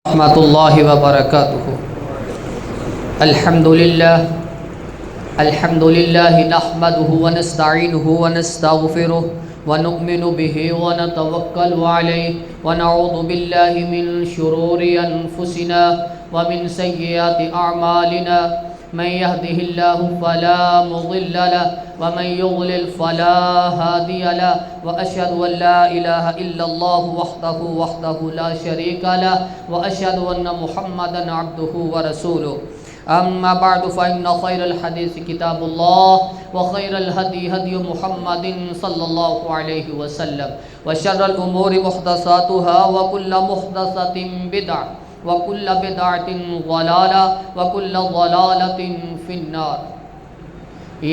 رحمۃ اللہ وبرکاتہ۔ الحمد للہ نحمده ونستعینه ونستغفره ونؤمن به ونتوکل علیہ ونعوذ باللہ من شرور انفسنا ومن سیئات اعمالنا من يهده الله فلا مضل له ومن يضلل فلا هادي له وأشهد أن لا إله إلا الله وحده لا شريك له وأشهد أن محمدا عبده ورسوله أما بعد فإن خير الحديث كتاب الله وخير الهدي هدي محمد صلى الله عليه وسلم وشر الأمور محدثاتها وكل محدثة بدعة وكل بدعة ضلالة وكل ضلالة في النار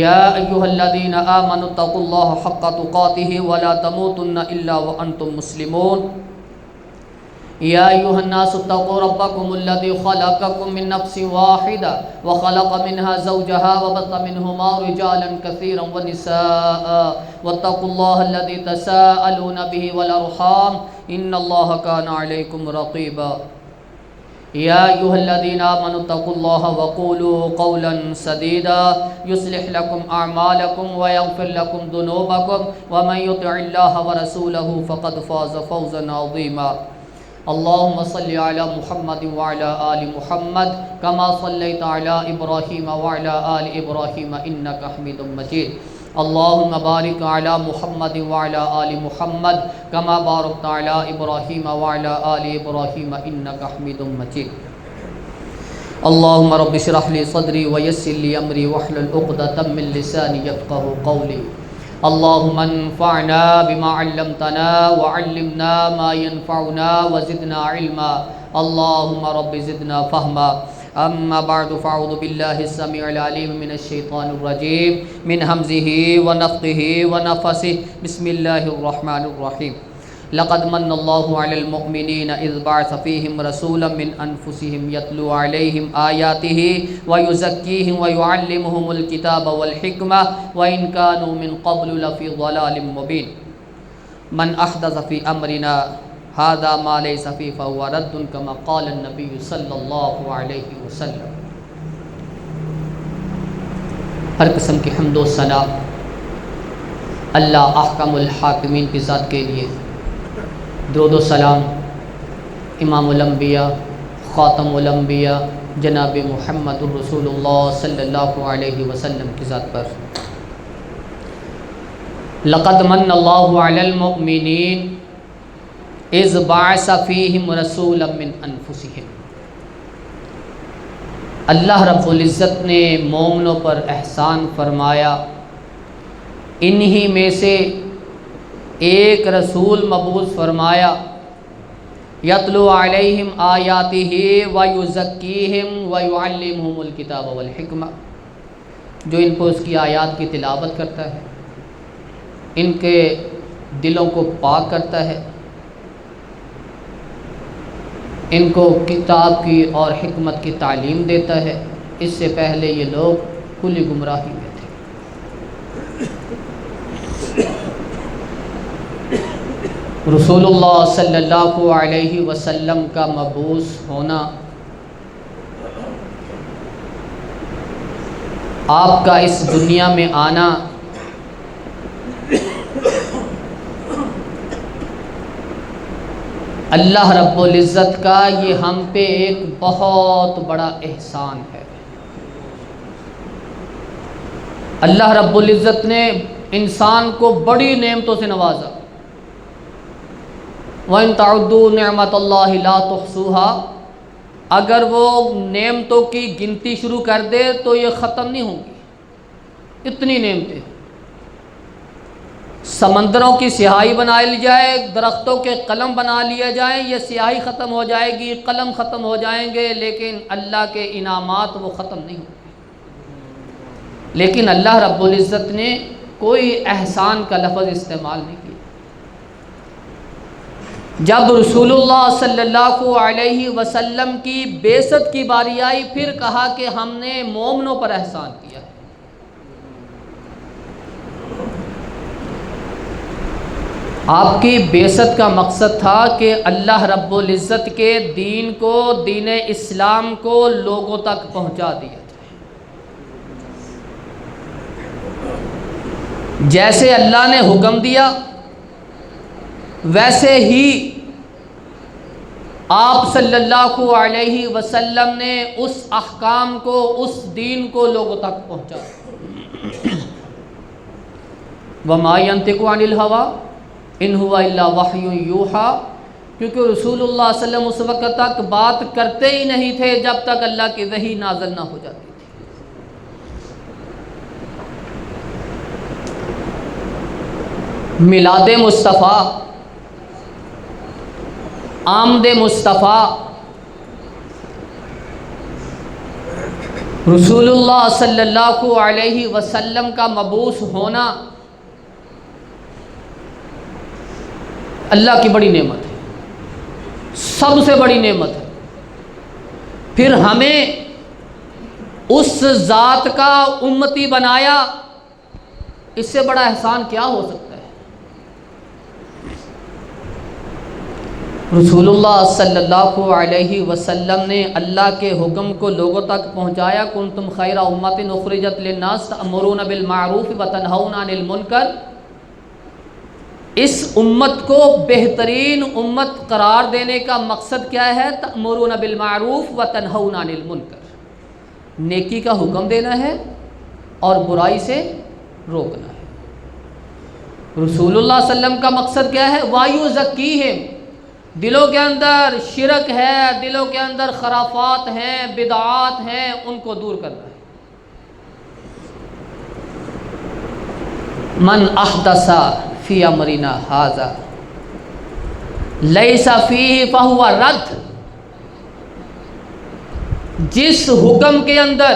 يا أيها الذين آمنوا اتقوا الله حق تقاته ولا تموتن إلا وأنتم مسلمون يا أيها الناس اتقوا ربكم الذي خلقكم من نفس واحدة وخلق منها زوجها وبث منهما رجالا كثيرا ونساء واتقوا الله الذي تساءلون به والأرحام إن الله كان عليكم رقيبا يا أيها الذين آمنوا اتقوا الله وقولوا قولا سديدا يصلح لكم أعمالكم ويغفر لكم ذنوبكم ومن يطع الله ورسوله فقد فاز فوزا عظيما اللهم صل على محمد وعلى آل محمد كما صليت على إبراهيم وعلى آل إبراهيم إنك حميد مجيد اللهم بارك على محمد وعلى آل محمد كما باركت على إبراهيم وعلى آل إبراهيم إنك حميد مجيد اللهم رب اشرح لي صدري ويسر لي أمري واحلل عقدة من لساني يفقهوا قولي اللهم انفعنا بما علمتنا وعلمنا ما ينفعنا وزدنا علما اللهم رب زدنا فهما أما بعد فأعوذ بالله السميع العليم من الشيطان الرجيم من همزه ونفخه ونفثه بسم الله الرحمن الرحيم لقد من الله على المؤمنين إذ بعث فيهم رسولا من أنفسهم يتلو عليهم آياته ويزكيهم ويعلمهم الكتاب والحكمة وإن كانوا من قبل لفي ضلال مبين من أحدث في أمرنا هذا ما ليس فيه فهو رد كما قال النبي صلی اللہ علیہ وسلم۔ ہر قسم کی حمد و ثنا اللہ احکم الحاکمین کی ذات کے لیے، درود و سلام امام الانبیاء خاتم الانبیاء جناب محمد الرسول اللہ صلی اللہ علیہ وسلم کی ذات پر۔ لقد من اللہ علی المؤمنین اذ بعث فیہم رسولا من انفسہم، اللہ رب العزت نے مومنوں پر احسان فرمایا، انہی میں سے ایک رسول مبعوث فرمایا، یتلو علیہم آیاتہ ویزکیہم ویعلمہم الکتاب والحکمہ، جو ان کو اس کی آیات کی تلاوت کرتا ہے، ان کے دلوں کو پاک کرتا ہے، ان کو کتاب کی اور حکمت کی تعلیم دیتا ہے۔ اس سے پہلے یہ لوگ کھلی گمراہی میں تھے۔ رسول اللہ صلی اللہ علیہ وسلم کا مبعوث ہونا، آپ کا اس دنیا میں آنا، اللہ رب العزت کا یہ ہم پہ ایک بہت بڑا احسان ہے۔ اللہ رب العزت نے انسان کو بڑی نعمتوں سے نوازا۔ وَإِن تَعُدُّوا نِعْمَةَ اللَّهِ لَا تُحْصُوهَا، اگر وہ نعمتوں کی گنتی شروع کر دے تو یہ ختم نہیں ہوں گی، اتنی نعمتیں۔ سمندروں کی سیاہی بنا لی جائے، درختوں کے قلم بنا لیے جائیں، یہ سیاہی ختم ہو جائے گی، قلم ختم ہو جائیں گے، لیکن اللہ کے انعامات وہ ختم نہیں ہوں گے۔ لیکن اللہ رب العزت نے کوئی احسان کا لفظ استعمال نہیں کیا۔ جب رسول اللہ صلی اللہ علیہ وسلم کی بعثت کی باری آئی، پھر کہا کہ ہم نے مومنوں پر احسان کیا۔ آپ کی بعثت کا مقصد تھا کہ اللہ رب العزت کے دین کو، دین اسلام کو لوگوں تک پہنچا دیا جائے۔ جیسے اللہ نے حکم دیا ویسے ہی آپ صلی اللہ علیہ وسلم نے اس احکام کو، اس دین کو لوگوں تک پہنچا۔ وَمَا يَنطِقُ عَنِ الْهَوَىٰ إِنْ هُوَ إِلَّا وَحْيٌ يُوحَىٰ، کیونکہ رسول اللہ صلی اللہ علیہ وسلم اس وقت تک بات کرتے ہی نہیں تھے جب تک اللہ کی وحی نازل نہ ہو جاتی تھی۔ میلاد مصطفیٰ، آمد مصطفیٰ، رسول اللہ صلی اللہ علیہ وسلم کا مبعوث ہونا اللہ کی بڑی نعمت ہے، سب سے بڑی نعمت ہے۔ پھر ہمیں اس ذات کا امتی بنایا، اس سے بڑا احسان کیا ہو سکتا ہے؟ رسول اللہ صلی اللہ علیہ وسلم نے اللہ کے حکم کو لوگوں تک پہنچایا۔ کنتم خیر امۃ اخرجت للناس تأمرون بالمعروف وتنہون عن المنکر۔ اس امت کو بہترین امت قرار دینے کا مقصد کیا ہے؟ تأمرون بالمعروف وتنہون عن المنکر، نیکی کا حکم دینا ہے اور برائی سے روکنا ہے۔ رسول اللہ صلی اللہ علیہ وسلم کا مقصد کیا ہے؟ وَيُزَكِّيهِمْ، دلوں کے اندر شرک ہے، دلوں کے اندر خرافات ہیں، بدعات ہیں، ان کو دور کرنا ہے۔ من احدث فی امرنا ھذا لیس فیہ فہو رد، جس حکم کے اندر،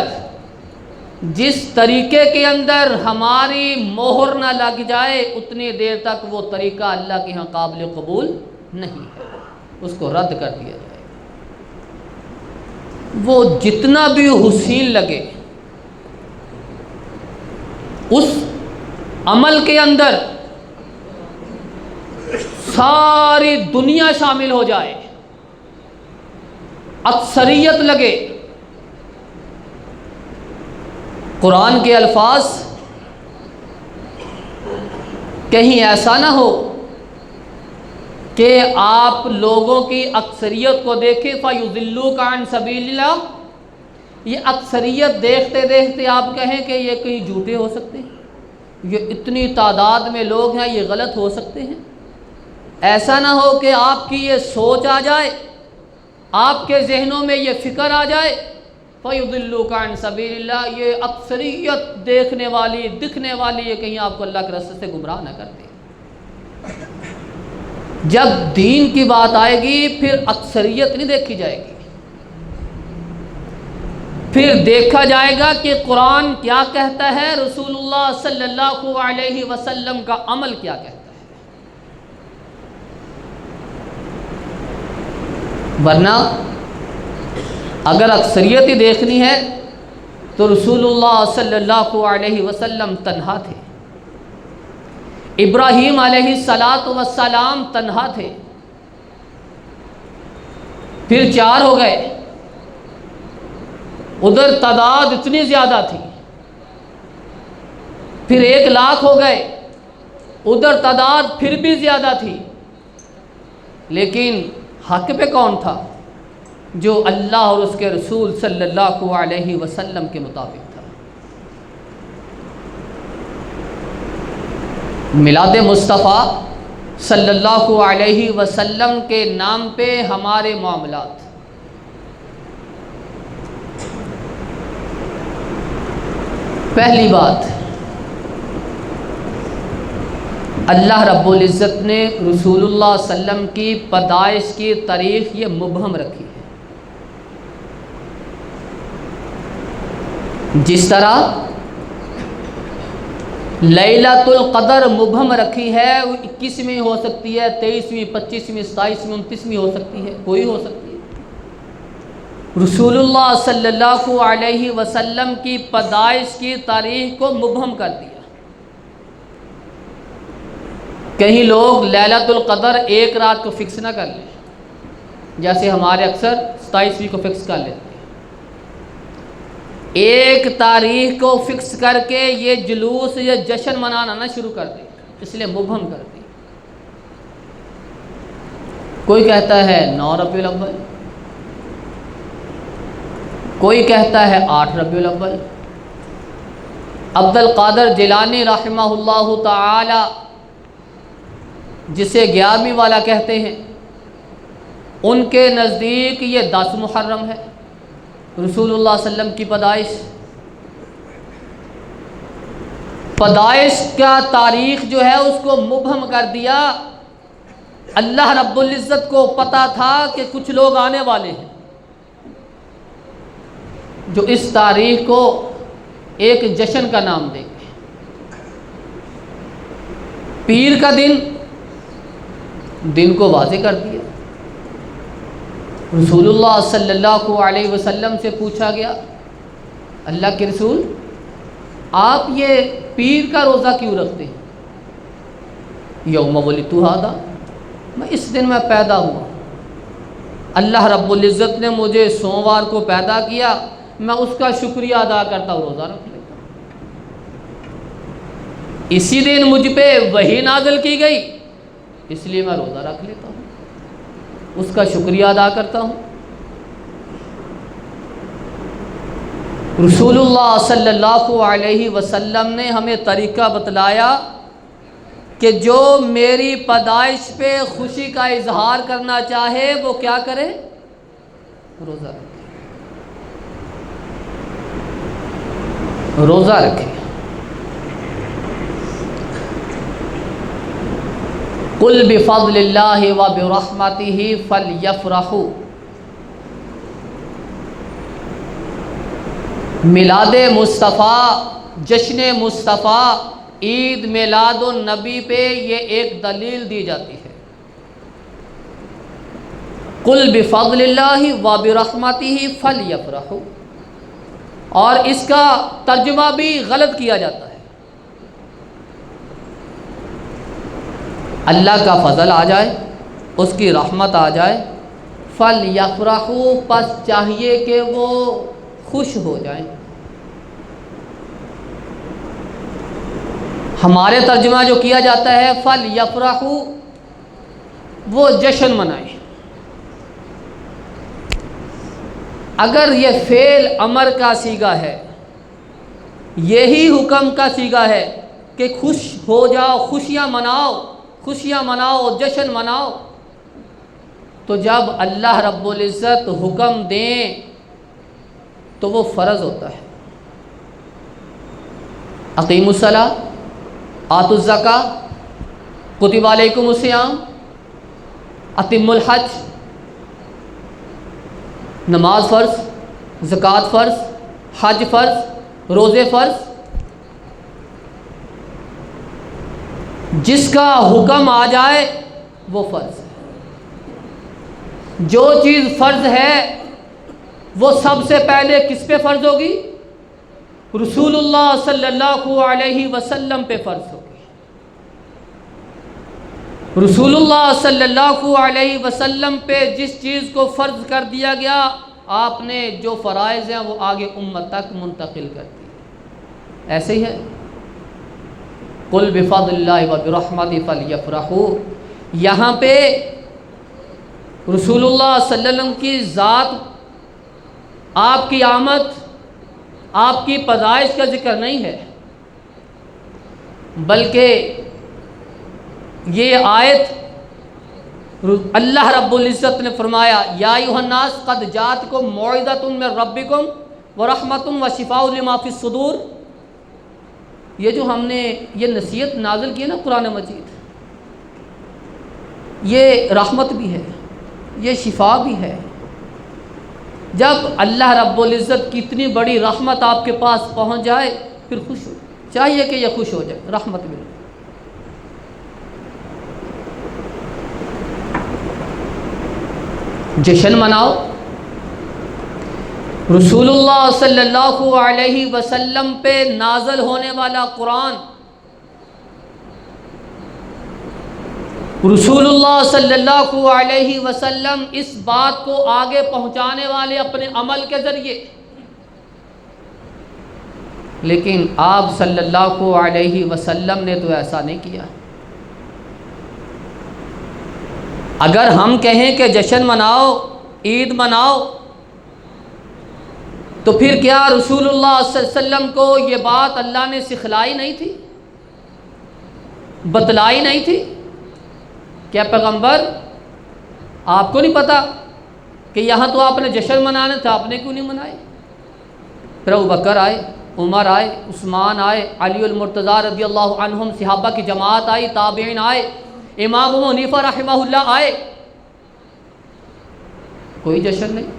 جس طریقے کے اندر ہماری مہر نہ لگ جائے اتنی دیر تک وہ طریقہ اللہ کے ہاں قابل قبول نہیں ہے، اس کو رد کر دیا جائے۔ وہ جتنا بھی حسین لگے، اس عمل کے اندر ساری دنیا شامل ہو جائے، اکثریت لگے، قرآن کے الفاظ کہیں ایسا نہ ہو کہ آپ لوگوں کی اکثریت کو دیکھیں فَيُضِلُّوكَ عَنْ سَبِيلِ اللَّهِ، یہ اکثریت دیکھتے دیکھتے آپ کہیں کہ یہ کہیں جھوٹے ہو سکتے ہیں، یہ اتنی تعداد میں لوگ ہیں، یہ غلط ہو سکتے ہیں۔ ایسا نہ ہو کہ آپ کی یہ سوچ آ جائے، آپ کے ذہنوں میں یہ فکر آ جائے فَيُضِلُّوكَ عَنْ سَبِيلِ اللَّهِ، یہ اکثریت دیکھنے والی، دکھنے والی، یہ کہیں آپ کو اللہ کے راستے سے گمراہ نہ کر دے۔ جب دین کی بات آئے گی پھر اکثریت نہیں دیکھی جائے گی، پھر دیکھا جائے گا کہ قرآن کیا کہتا ہے، رسول اللہ صلی اللہ علیہ وسلم کا عمل کیا کہتا ہے۔ ورنہ اگر اکثریت ہی دیکھنی ہے تو رسول اللہ صلی اللہ علیہ وسلم تنہا تھے، ابراہیم علیہ السلام تنہا تھے، پھر 4 ہو گئے، ادھر تعداد اتنی زیادہ تھی، پھر 1 لاکھ ہو گئے، ادھر تعداد پھر بھی زیادہ تھی، لیکن حق پہ کون تھا؟ جو اللہ اور اس کے رسول صلی اللہ علیہ وسلم کے مطابق تھا۔ میلاد مصطفیٰ صلی اللہ علیہ وسلم کے نام پہ ہمارے معاملات، پہلی بات، اللہ رب العزت نے رسول اللہ صلی اللہ علیہ وسلم کی پیدائش کی تاریخ یہ مبہم رکھی ہے، جس طرح لیلۃ القدر مبہم رکھی ہے، وہ 21ویں ہو سکتی ہے، 23ویں، 25ویں، 27ویں، 29ویں ہو سکتی ہے، کوئی ہو سکتی ہے۔ رسول اللہ صلی اللہ علیہ وسلم کی پیدائش کی تاریخ کو مبہم کر دیا کہیں لوگ لیلۃ القدر ایک رات کو فکس نہ کر لیں، جیسے ہمارے اکثر 27ویں کو فکس کر لیتے ہیں۔ ایک تاریخ کو فکس کر کے یہ جلوس یا جشن منانا نہ شروع کر دیں، اس لیے مبہم کر دیں۔ کوئی کہتا ہے 9 ربیع الاول، کوئی کہتا ہے 8 ربیع الاول۔ عبد القادر جیلانی رحمہ اللہ تعالی، جسے 11ویں والا کہتے ہیں، ان کے نزدیک یہ 10 محرم ہے، رسول اللہ صلی اللہ علیہ وسلم کی پیدائش کا تاریخ جو ہے اس کو مبہم کر دیا۔ اللہ رب العزت کو پتہ تھا کہ کچھ لوگ آنے والے ہیں جو اس تاریخ کو ایک جشن کا نام دیں گے۔ پیر کا دن کو واضح کر دیا۔ رسول اللہ صلی اللہ علیہ وسلم سے پوچھا گیا، اللہ کے رسول آپ یہ پیر کا روزہ کیوں رکھتے ہیں؟ یوم ولدت ھذا، میں اس دن میں پیدا ہوا، اللہ رب العزت نے مجھے سوموار کو پیدا کیا، میں اس کا شکریہ ادا کرتا ہوں، روزہ رکھ لیتا ہوں۔ اسی دن مجھ پہ وحی نازل کی گئی، اس لیے میں روزہ رکھ لیتا ہوں، اس کا شکریہ ادا کرتا ہوں۔ رسول اللہ صلی اللہ علیہ وسلم نے ہمیں طریقہ بتلایا کہ جو میری پیدائش پہ خوشی کا اظہار کرنا چاہے وہ کیا کرے؟ روزہ رکھے، روزہ رکھے۔ قل بفضل اللہ وبرحمتہ فلیفرحوا، میلاد مصطفیٰ، جشن مصطفیٰ، عید میلاد النبی پہ یہ ایک دلیل دی جاتی ہے۔ قل بفضل اللہ وبرحمتہ فلیفرحوا، اور اس کا ترجمہ بھی غلط کیا جاتا ہے۔ اللہ کا فضل آ جائے، اس کی رحمت آ جائے، فلیفرحوا، پس چاہیے کہ وہ خوش ہو جائیں۔ ہمارے ترجمہ جو کیا جاتا ہے فلیفرحوا، وہ جشن منائیں۔ اگر یہ فعل امر کا صیغہ ہے، یہی حکم کا صیغہ ہے کہ خوش ہو جاؤ، خوشیاں مناؤ، خوشیاں مناؤ، جشن مناؤ، تو جب اللہ رب العزت حکم دیں تو وہ فرض ہوتا ہے۔ اقیموا الصلاۃ، آتوا الزکاۃ، کتب علیکم الصیام، اتموا الحج، نماز فرض، زکوٰۃ فرض، حج فرض، روزے فرض۔ جس کا حکم آ جائے وہ فرض ہے۔ جو چیز فرض ہے وہ سب سے پہلے کس پہ فرض ہوگی؟ رسول اللہ صلی اللہ علیہ وسلم پہ فرض ہوگی۔ رسول اللہ صلی اللہ علیہ وسلم پہ جس چیز کو فرض کر دیا گیا، آپ نے جو فرائض ہیں وہ آگے امت تک منتقل کر دی۔ ایسے ہی ہے، قل بفضل اللہ وبرحمتہ فلیفرحوا، یہاں پہ رسول اللہ صلی اللہ علیہ وسلم کی ذات، آپ کی آمد، آپ کی پیدائش کا ذکر نہیں ہے، بلکہ یہ آیت اللہ رب العزت نے فرمایا، یا ایھا الناس قد جاءتکم موعظۃ من ربکم ورحمۃ وشفاء لما فی الصدور۔ یہ جو ہم نے یہ نصیحت نازل کی ہے نا قرآن مجید، یہ رحمت بھی ہے، یہ شفا بھی ہے۔ جب اللہ رب العزت کی اتنی بڑی رحمت آپ کے پاس پہنچ جائے پھر خوش ہو، چاہیے کہ یہ خوش ہو جائے، رحمت ملے۔ جشن مناؤ۔ رسول اللہ صلی اللہ علیہ وسلم پہ نازل ہونے والا قرآن رسول اللہ صلی اللہ علیہ وسلم اس بات کو آگے پہنچانے والے اپنے عمل کے ذریعے، لیکن آپ صلی اللہ علیہ وسلم نے تو ایسا نہیں کیا۔ اگر ہم کہیں کہ جشن مناؤ، عید مناؤ، تو پھر کیا رسول اللہ صلی اللہ علیہ وسلم کو یہ بات اللہ نے سکھلائی نہیں تھی، بتلائی نہیں تھی؟ کیا پیغمبر آپ کو نہیں پتا کہ یہاں تو آپ نے جشن منانا تھا، آپ نے کیوں نہیں منائے؟ پھر ابوبکر آئے، عمر آئے، عثمان آئے، علی المرتضیٰ رضی اللہ عنہم، صحابہ کی جماعت آئی، تابعین آئے، امام ابو حنیفہ رحمہ اللہ آئے، کوئی جشن نہیں۔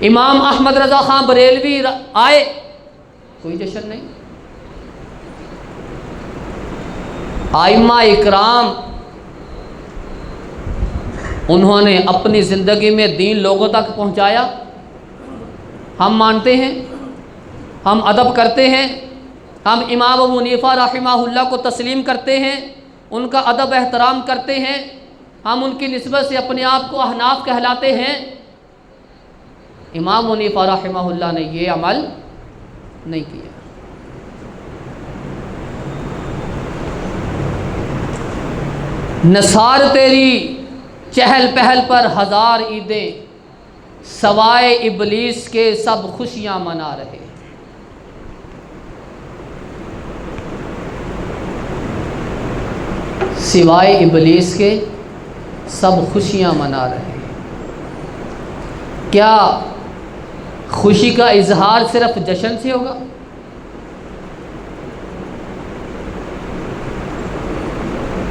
امام احمد رضا خان بریلوی آئے، کوئی جشن نہیں۔ ائمہ اکرام انہوں نے اپنی زندگی میں دین لوگوں تک پہنچایا، ہم مانتے ہیں، ہم ادب کرتے ہیں، ہم امام ابو حنیفہ رحمہ اللہ کو تسلیم کرتے ہیں، ان کا ادب احترام کرتے ہیں، ہم ان کی نسبت سے اپنے آپ کو احناف کہلاتے ہیں۔ امام حنیفہ رحمہ اللہ نے یہ عمل نہیں کیا۔ نثار تیری چہل پہل پر ہزار عیدیں، سوائے ابلیس کے سب خوشیاں منا رہے۔ سوائے ابلیس کے سب خوشیاں منا رہے۔ کیا خوشی کا اظہار صرف جشن سے ہوگا؟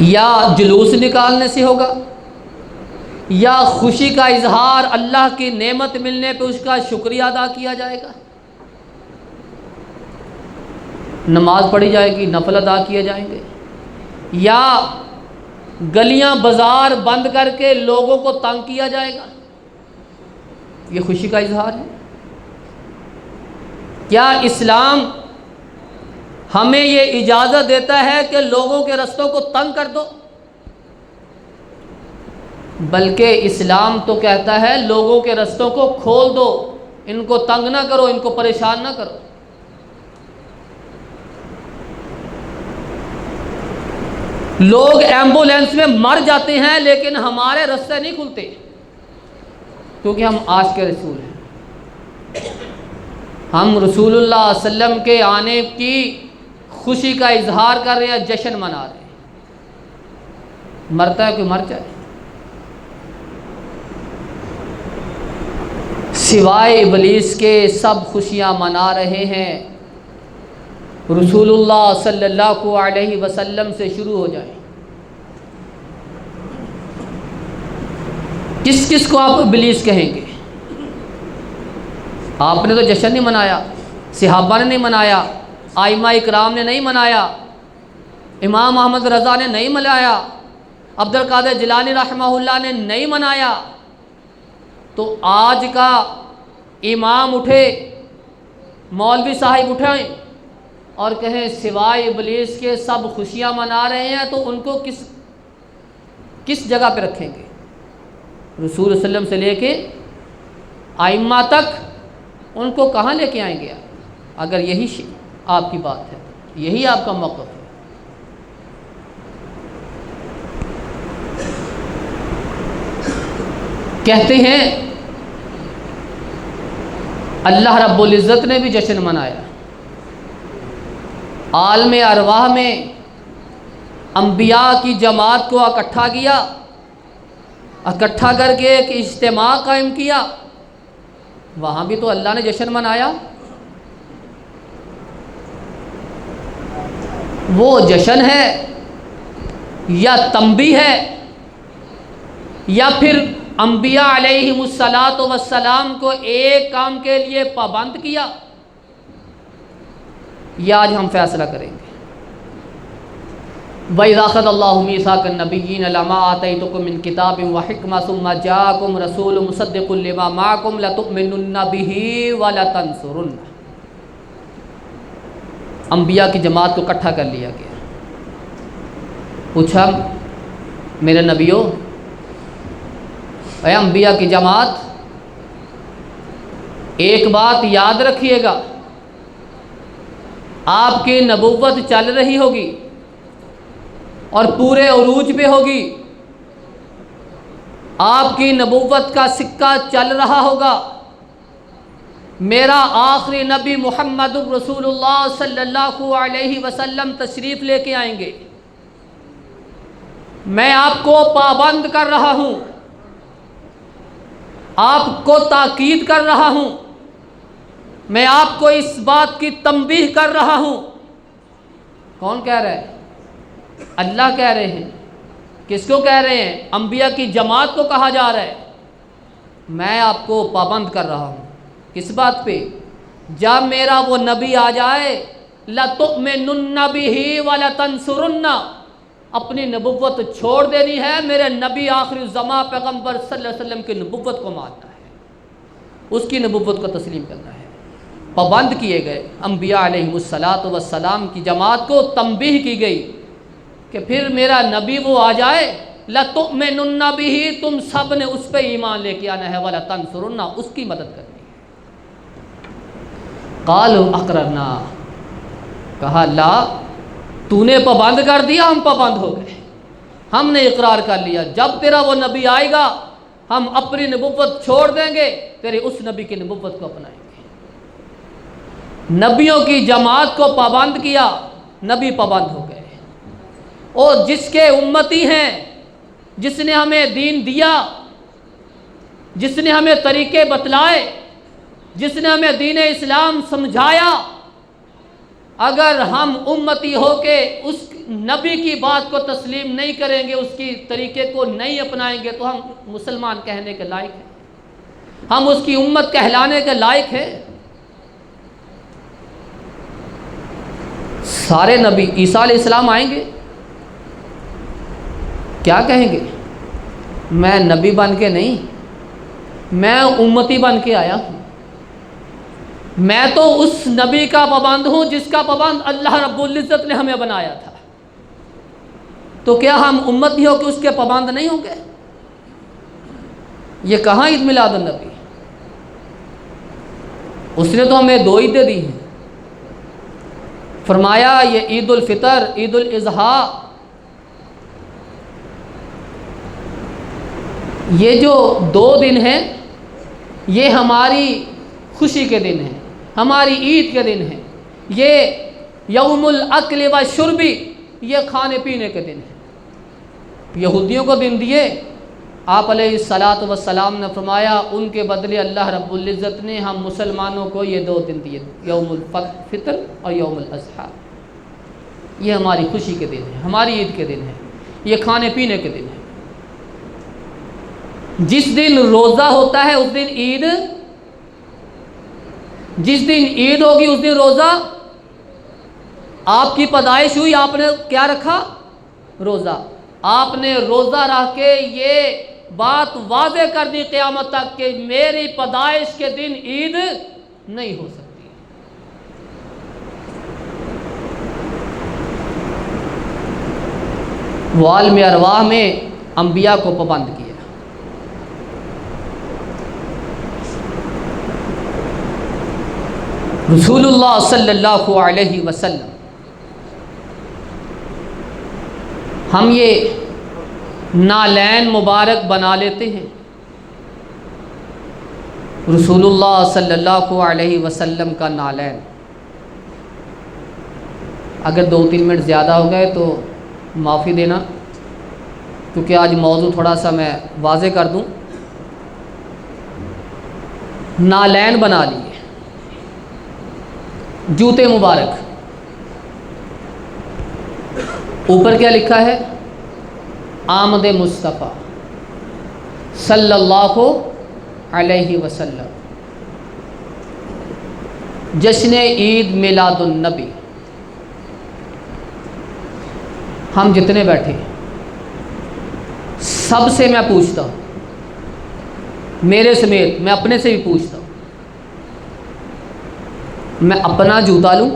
یا جلوس نکالنے سے ہوگا؟ یا خوشی کا اظہار اللہ کی نعمت ملنے پہ اس کا شکریہ ادا کیا جائے گا، نماز پڑھی جائے گی، نفل ادا کیے جائیں گے، یا گلیاں بازار بند کر کے لوگوں کو تنگ کیا جائے گا؟ یہ خوشی کا اظہار ہے؟ کیا اسلام ہمیں یہ اجازت دیتا ہے کہ لوگوں کے رستوں کو تنگ کر دو؟ بلکہ اسلام تو کہتا ہے لوگوں کے رستوں کو کھول دو، ان کو تنگ نہ کرو، ان کو پریشان نہ کرو۔ لوگ ایمبولینس میں مر جاتے ہیں لیکن ہمارے رستے نہیں کھلتے، کیونکہ ہم عاشق رسول ہیں۔ ہم رسول اللہ صلی اللہ علیہ وسلم کے آنے کی خوشی کا اظہار کر رہے ہیں، جشن منا رہے ہیں۔ مرتا ہے کوئی مر جائے، سوائے ابلیس کے سب خوشیاں منا رہے ہیں۔ رسول اللہ صلی اللہ علیہ وسلم سے شروع ہو جائیں۔ کس کس کو آپ ابلیس کہیں گے؟ آپ نے تو جشن نہیں منایا، صحابہ نے نہیں منایا، ائمہ اکرام نے نہیں منایا، امام احمد رضا نے نہیں منایا، عبد القادر جیلانی رحمہ اللہ نے نہیں منایا، تو آج کا امام اٹھے، مولوی صاحب اٹھیں اور کہیں سوائے ابلیس کے سب خوشیاں منا رہے ہیں، تو ان کو کس جگہ پہ رکھیں گے؟ رسول صلی اللہ علیہ وسلم سے لے کے ائمہ تک ان کو کہاں لے کے آئیں گے؟ اگر یہی آپ کی بات ہے، یہی آپ کا موقف ہے۔ کہتے ہیں اللہ رب العزت نے بھی جشن منایا، عالم ارواح میں انبیاء کی جماعت کو اکٹھا کیا، اکٹھا کر کے ایک اجتماع قائم کیا، وہاں بھی تو اللہ نے جشن منایا۔ وہ جشن ہے یا تنبیہ ہے، یا پھر انبیاء علیہم الصلاۃ والسلام کو ایک کام کے لیے پابند کیا؟ یہ آج ہم فیصلہ کریں گے۔ وَإِذَا أَخَذَ اللَّهُ مِيثَاقَ النَّبِيِّينَ لَمَا آتَيْتُكُم مِّن كِتَابٍ وَحِكْمَةٍ ثُمَّ جَاءَكُمْ رَسُولٌ مُصَدِّقٌ لِّمَا مَعَكُمْ لَتُؤْمِنُنَّ بِهِ وَلَتَنصُرُنَّهُ۔ انبیاء کی جماعت کو اکٹھا کر لیا گیا، پوچھا میرے نبیوں، اے انبیاء کی جماعت، ایک بات یاد رکھیے گا، آپ کی نبوت چل رہی ہوگی اور پورے عروج پہ ہوگی، آپ کی نبوت کا سکہ چل رہا ہوگا، میرا آخری نبی محمد رسول اللہ صلی اللہ علیہ وسلم تشریف لے کے آئیں گے، میں آپ کو پابند کر رہا ہوں، آپ کو تاکید کر رہا ہوں، میں آپ کو اس بات کی تنبیہ کر رہا ہوں۔ کون کہہ رہا ہے؟ اللہ کہہ رہے ہیں۔ کس کو کہہ رہے ہیں؟ انبیاء کی جماعت کو کہا جا رہا ہے، میں آپ کو پابند کر رہا ہوں۔ کس بات پہ؟ جب میرا وہ نبی آ جائے، لَتُؤْمِنُنَّ بِهِ وَلَتَنْصُرُنَّ، اپنی نبوت چھوڑ دینی ہے، میرے نبی آخری الزمان پیغمبر صلی اللہ علیہ وسلم کی نبوت کو ماننا ہے، اس کی نبوت کو تسلیم کرنا ہے۔ پابند کیے گئے انبیاء علیہ السلام کی جماعت کو، تنبیہ کی گئی کہ پھر میرا نبی وہ آ جائے، لَتُؤْمِنُنَّ بِهِ، تم سب نے اس پہ ایمان لے کے آنا ہے، وَلَتَنْصُرُنَّ، اس کی مدد کرنی ہے۔ قَالُوا أَقْرَرْنَا، کہا لا، تو نے پابند کر دیا، ہم پابند ہو گئے، ہم نے اقرار کر لیا، جب تیرا وہ نبی آئے گا ہم اپنی نبوت چھوڑ دیں گے، تیرے اس نبی کی نبوت کو اپنائیں گے۔ نبیوں کی جماعت کو پابند کیا، نبی پابند ہو گئے، اور جس کے امتی ہیں، جس نے ہمیں دین دیا، جس نے ہمیں طریقے بتلائے، جس نے ہمیں دین اسلام سمجھایا، اگر ہم امتی ہو کے اس نبی کی بات کو تسلیم نہیں کریں گے، اس کی طریقے کو نہیں اپنائیں گے، تو ہم مسلمان کہنے کے لائق ہیں، ہم اس کی امت کہلانے کے لائق ہیں۔ سارے نبی، عیسیٰ علیہ السلام آئیں گے، کیا کہیں گے؟ میں نبی بن کے نہیں، میں امتی بن کے آیا ہوں، میں تو اس نبی کا پابند ہوں جس کا پابند اللہ رب العزت نے ہمیں بنایا تھا، تو کیا ہم امتی ہو کہ اس کے پابند نہیں ہوں گے؟ یہ کہاں عید میلاد النبی؟ اس نے تو ہمیں دو عیدیں دی ہیں، فرمایا یہ عید الفطر، عید الاضحیٰ، یہ جو دو دن ہیں یہ ہماری خوشی کے دن ہیں، ہماری عید کے دن ہیں، یہ یوم الاکل والشرب، یہ کھانے پینے کے دن ہیں۔ یہودیوں کو دن دیے، آپ علیہ السلام نے فرمایا ان کے بدلے اللہ رب العزت نے ہم مسلمانوں کو یہ دو دن دیے، یوم الفطر اور یوم الاضحیٰ، یہ ہماری خوشی کے دن ہیں، ہماری عید کے دن ہیں، یہ کھانے پینے کے دن ہیں۔ جس دن روزہ ہوتا ہے اس دن عید، جس دن عید ہوگی اس دن روزہ۔ آپ کی پیدائش ہوئی، آپ نے کیا رکھا؟ روزہ۔ آپ نے روزہ رکھ کے یہ بات واضح کر دی قیامت تک کہ میری پیدائش کے دن عید نہیں ہو سکتی۔ عالم ارواح میں انبیاء کو پابند کیا۔ رسول اللہ صلی اللہ علیہ وسلم، ہم یہ نالین مبارک بنا لیتے ہیں، رسول اللہ صلی اللہ علیہ وسلم کا نالین۔ اگر 2-3 منٹ زیادہ ہو گئے تو معافی دینا، کیونکہ آج موضوع تھوڑا سا میں واضح کر دوں۔ نالین بنا لیے، جوتے مبارک، اوپر کیا لکھا ہے؟ آمد مصطفیٰ صلی اللہ علیہ وسلم، جشن عید میلاد النبی۔ ہم جتنے بیٹھے سب سے میں پوچھتا ہوں، میرے سمیت میں اپنے سے بھی پوچھتا ہوں، میں اپنا جوتا لوں،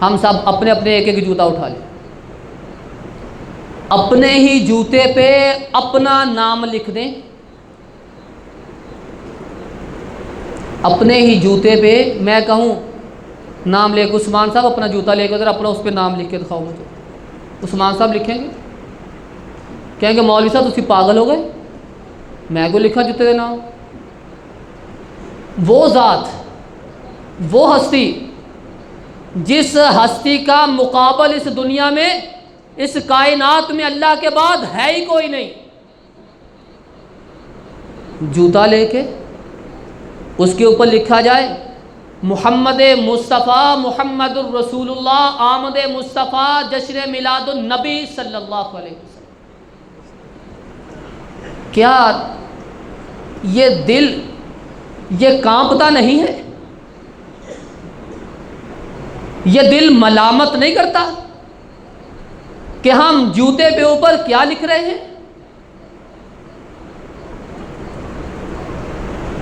ہم سب اپنے اپنے ایک ایک جوتا اٹھا لیں، اپنے ہی جوتے پہ اپنا نام لکھ دیں، اپنے ہی جوتے پہ میں کہوں نام لے کے عثمان صاحب اپنا جوتا لے کے ذرا اپنا اس پہ نام لکھ کے دکھاؤ مجھے، عثمان صاحب لکھیں گے؟ کہیں گے مولوی صاحب تسی پاگل ہو گئے، میں کو لکھا جوتے دے نام؟ وہ ذات، وہ ہستی جس ہستی کا مقابل اس دنیا میں، اس کائنات میں اللہ کے بعد ہے ہی کوئی نہیں، جوتا لے کے اس کے اوپر لکھا جائے محمد مصطفیٰ محمد الرسول اللہ آمد مصطفیٰ جشن میلاد النبی صلی اللہ علیہ وسلم، کیا یہ دل یہ کانپتا نہیں ہے؟ یہ دل ملامت نہیں کرتا کہ ہم جوتے پہ اوپر کیا لکھ رہے ہیں؟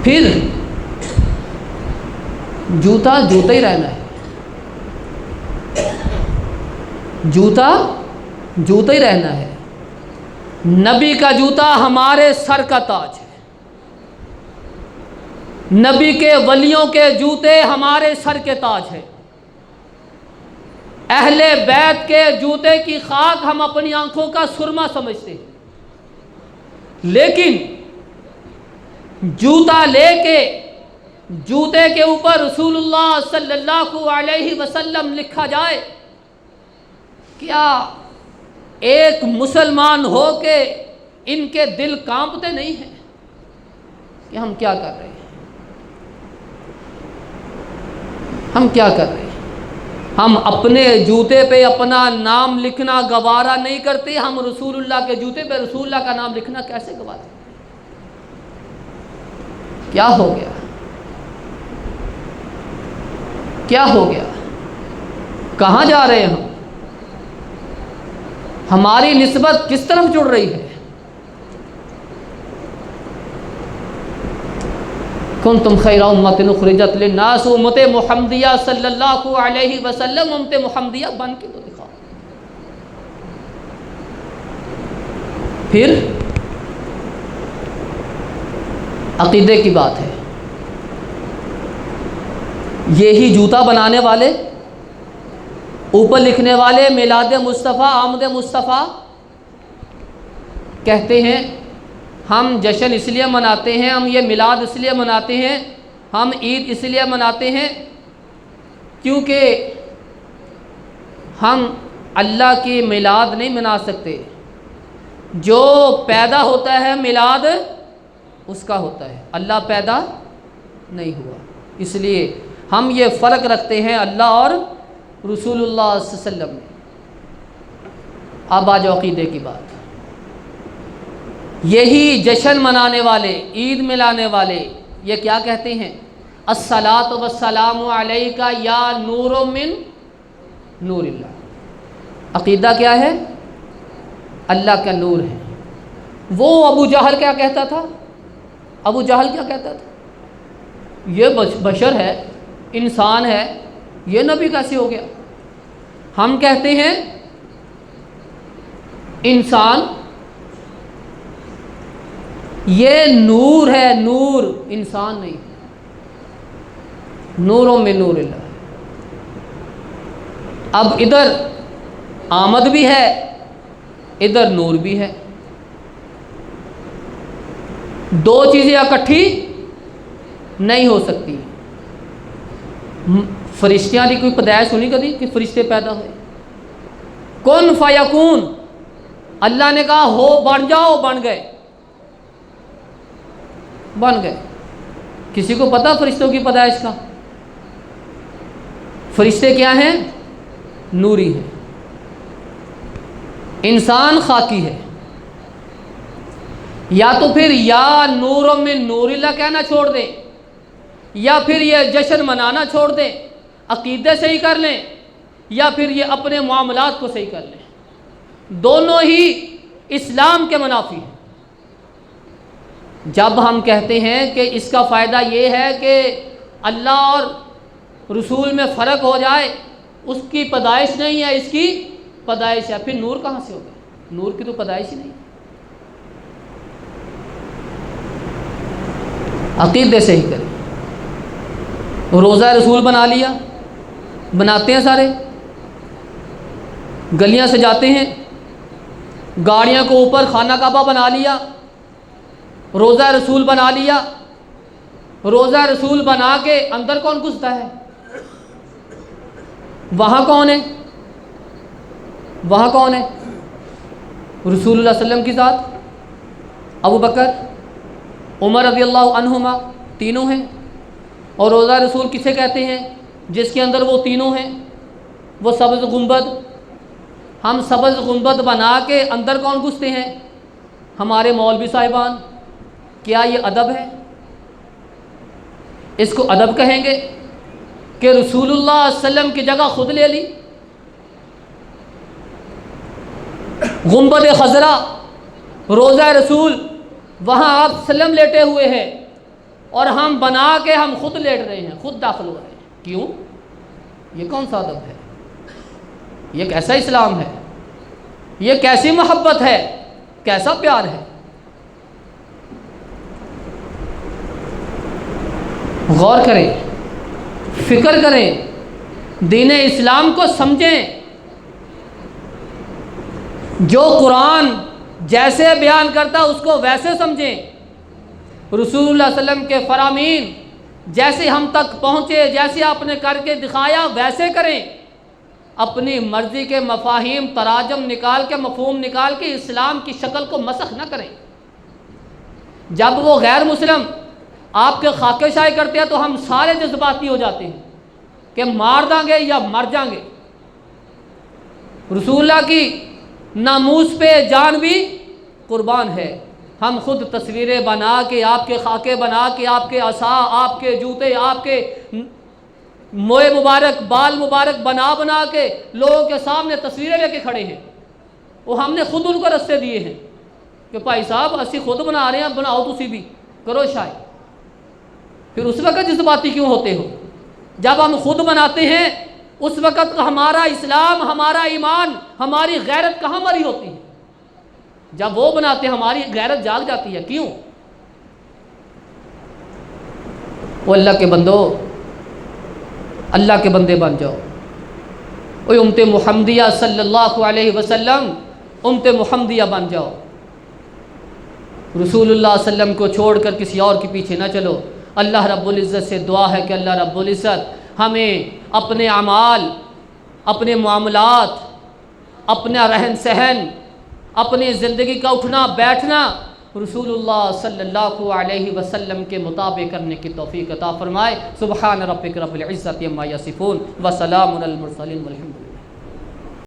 پھر جوتا جوتا ہی رہنا ہے، جوتا جوتا ہی رہنا ہے۔ نبی کا جوتا ہمارے سر کا تاج ہے، نبی کے ولیوں کے جوتے ہمارے سر کے تاج ہے، اہل بیت کے جوتے کی خاک ہم اپنی آنکھوں کا سرما سمجھتے ہیں، لیکن جوتا لے کے جوتے کے اوپر رسول اللہ صلی اللہ علیہ وسلم لکھا جائے، کیا ایک مسلمان ہو کے ان کے دل کانپتے نہیں ہیں کہ ہم کیا کر رہے ہیں؟ ہم کیا کر رہے ہیں؟ ہم اپنے جوتے پہ اپنا نام لکھنا گوارا نہیں کرتے، ہم رسول اللہ کے جوتے پہ رسول اللہ کا نام لکھنا کیسے گوارا؟ کیا ہو گیا؟ کیا ہو گیا؟ کہاں جا رہے ہیں ہم؟ ہماری نسبت کس طرف جڑ رہی ہے؟ کنتم خیر امت اخرجت للناس، امت محمدیہ صلی اللہ علیہ وسلم، امت محمدیہ بن کے تو دکھاؤ۔ پھر عقیدے کی بات ہے، یہی جوتا بنانے والے، اوپر لکھنے والے میلاد مصطفیٰ آمد مصطفیٰ کہتے ہیں ہم جشن اس لیے مناتے ہیں، ہم یہ میلاد اس لیے مناتے ہیں، ہم عید اس لیے مناتے ہیں کیونکہ ہم اللہ کی میلاد نہیں منا سکتے، جو پیدا ہوتا ہے میلاد اس کا ہوتا ہے، اللہ پیدا نہیں ہوا، اس لیے ہم یہ فرق رکھتے ہیں اللہ اور رسول اللہ صلی اللہ علیہ وسلم میں۔ اب آ جاؤ عقیدے کی بات۔ یہی جشن منانے والے، عید ملانے والے یہ کیا کہتے ہیں؟ الصلاۃ والسلام علیک یا نور من نور اللہ۔ عقیدہ کیا ہے؟ اللہ کا نور ہے۔ وہ ابو جہل کیا کہتا تھا؟ ابو جہل کیا کہتا تھا؟ یہ بشر ہے، انسان ہے، یہ نبی کیسے ہو گیا؟ ہم کہتے ہیں انسان یہ نور ہے، نور انسان نہیں، نوروں میں نور اللہ۔ اب ادھر آمد بھی ہے، ادھر نور بھی ہے، دو چیزیں اکٹھی نہیں ہو سکتی۔ فرشتیاں کی کوئی پیدائش سنی کبھی کہ فرشتے پیدا ہوئے؟ کن فیکون، اللہ نے کہا ہو بن جاؤ، بن گئے، بن گئے۔ کسی کو پتا فرشتوں کی پیدائش کا؟ فرشتے کیا ہیں؟ نوری ہیں، انسان خاکی ہے۔ یا تو پھر یا نور من نور اللہ کہنا چھوڑ دیں، یا پھر یہ جشن منانا چھوڑ دیں، عقیدے صحیح کر لیں، یا پھر یہ اپنے معاملات کو صحیح کر لیں۔ دونوں ہی اسلام کے منافی ہیں۔ جب ہم کہتے ہیں کہ اس کا فائدہ یہ ہے کہ اللہ اور رسول میں فرق ہو جائے، اس کی پیدائش نہیں ہے، اس کی پیدائش ہے، پھر نور کہاں سے ہوگا؟ نور کی تو پیدائش ہی نہیں. عقیدے سے ہی کریں. روزہ رسول بنا لیا، بناتے ہیں سارے، گلیاں سجاتے ہیں، گاڑیاں کو اوپر خانہ کعبہ بنا لیا، روزہ رسول بنا لیا. روزہ رسول بنا کے اندر کون گھستا ہے؟ وہاں کون ہے؟ وہاں کون ہے؟ رسول اللہ صلی اللہ علیہ وسلم کی ذات، ابو بکر، عمر رضی اللہ عنہما، تینوں ہیں. اور روزہ رسول کسے کہتے ہیں؟ جس کے اندر وہ تینوں ہیں. وہ سبز گنبد، ہم سبز گنبد بنا کے اندر کون گھستے ہیں؟ ہمارے مولوی صاحبان. کیا یہ ادب ہے؟ اس کو ادب کہیں گے کہ رسول اللہ صلی اللہ علیہ وسلم کی جگہ خود لے لی؟ گنبد خضرا، روزہ رسول، وہاں آپ سلم لیٹے ہوئے ہیں اور ہم بنا کے ہم خود لیٹ رہے ہیں، خود داخل ہو رہے ہیں. کیوں؟ یہ کون سا ادب ہے؟ یہ کیسا اسلام ہے؟ یہ کیسی محبت ہے؟ کیسا پیار ہے؟ غور کریں، فکر کریں، دین اسلام کو سمجھیں. جو قرآن جیسے بیان کرتا اس کو ویسے سمجھیں. رسول اللہ صلی اللہ علیہ وسلم کے فرامین جیسے ہم تک پہنچے، جیسے آپ نے کر کے دکھایا ویسے کریں. اپنی مرضی کے مفاہیم تراجم نکال کے، مفہوم نکال کے اسلام کی شکل کو مسخ نہ کریں. جب وہ غیر مسلم آپ کے خاکے شائی کرتے ہیں تو ہم سارے جذباتی ہو جاتے ہیں کہ مار دیں گے یا مر جائیں گے. رسول اللہ کی ناموس پہ جان بھی قربان ہے. ہم خود تصویریں بنا کے، آپ کے خاکے بنا کے، آپ کے عصا، آپ کے جوتے، آپ کے موئے مبارک، بال مبارک بنا کے لوگوں کے سامنے تصویریں لے کے کھڑے ہیں. وہ ہم نے خود ان کو رستے دیے ہیں کہ بھائی صاحب اسی خود بنا رہے ہیں، بناؤ تسی بھی کرو شاید. پھر اس وقت جذباتی کیوں ہوتے ہو؟ جب ہم خود بناتے ہیں اس وقت ہمارا اسلام، ہمارا ایمان، ہماری غیرت کہاں مری ہوتی ہے؟ جب وہ بناتے ہیں ہماری غیرت جاگ جاتی ہے. کیوں؟ وہ اللہ کے بندو، اللہ کے بندے بن جاؤ. اوہ امت محمدیہ صلی اللہ علیہ وسلم، امت محمدیہ بن جاؤ. رسول اللہ صلی اللہ علیہ وسلم کو چھوڑ کر کسی اور کے پیچھے نہ چلو. اللہ رب العزت سے دعا ہے کہ اللہ رب العزت ہمیں اپنے اعمال، اپنے معاملات، اپنا رہن سہن، اپنی زندگی کا اٹھنا بیٹھنا رسول اللہ صلی اللہ علیہ وسلم کے مطابق کرنے کی توفیق عطا فرمائے. سبحان ربک رب العزت عما یصفون وسلام علی المرسلین والحمد للہ.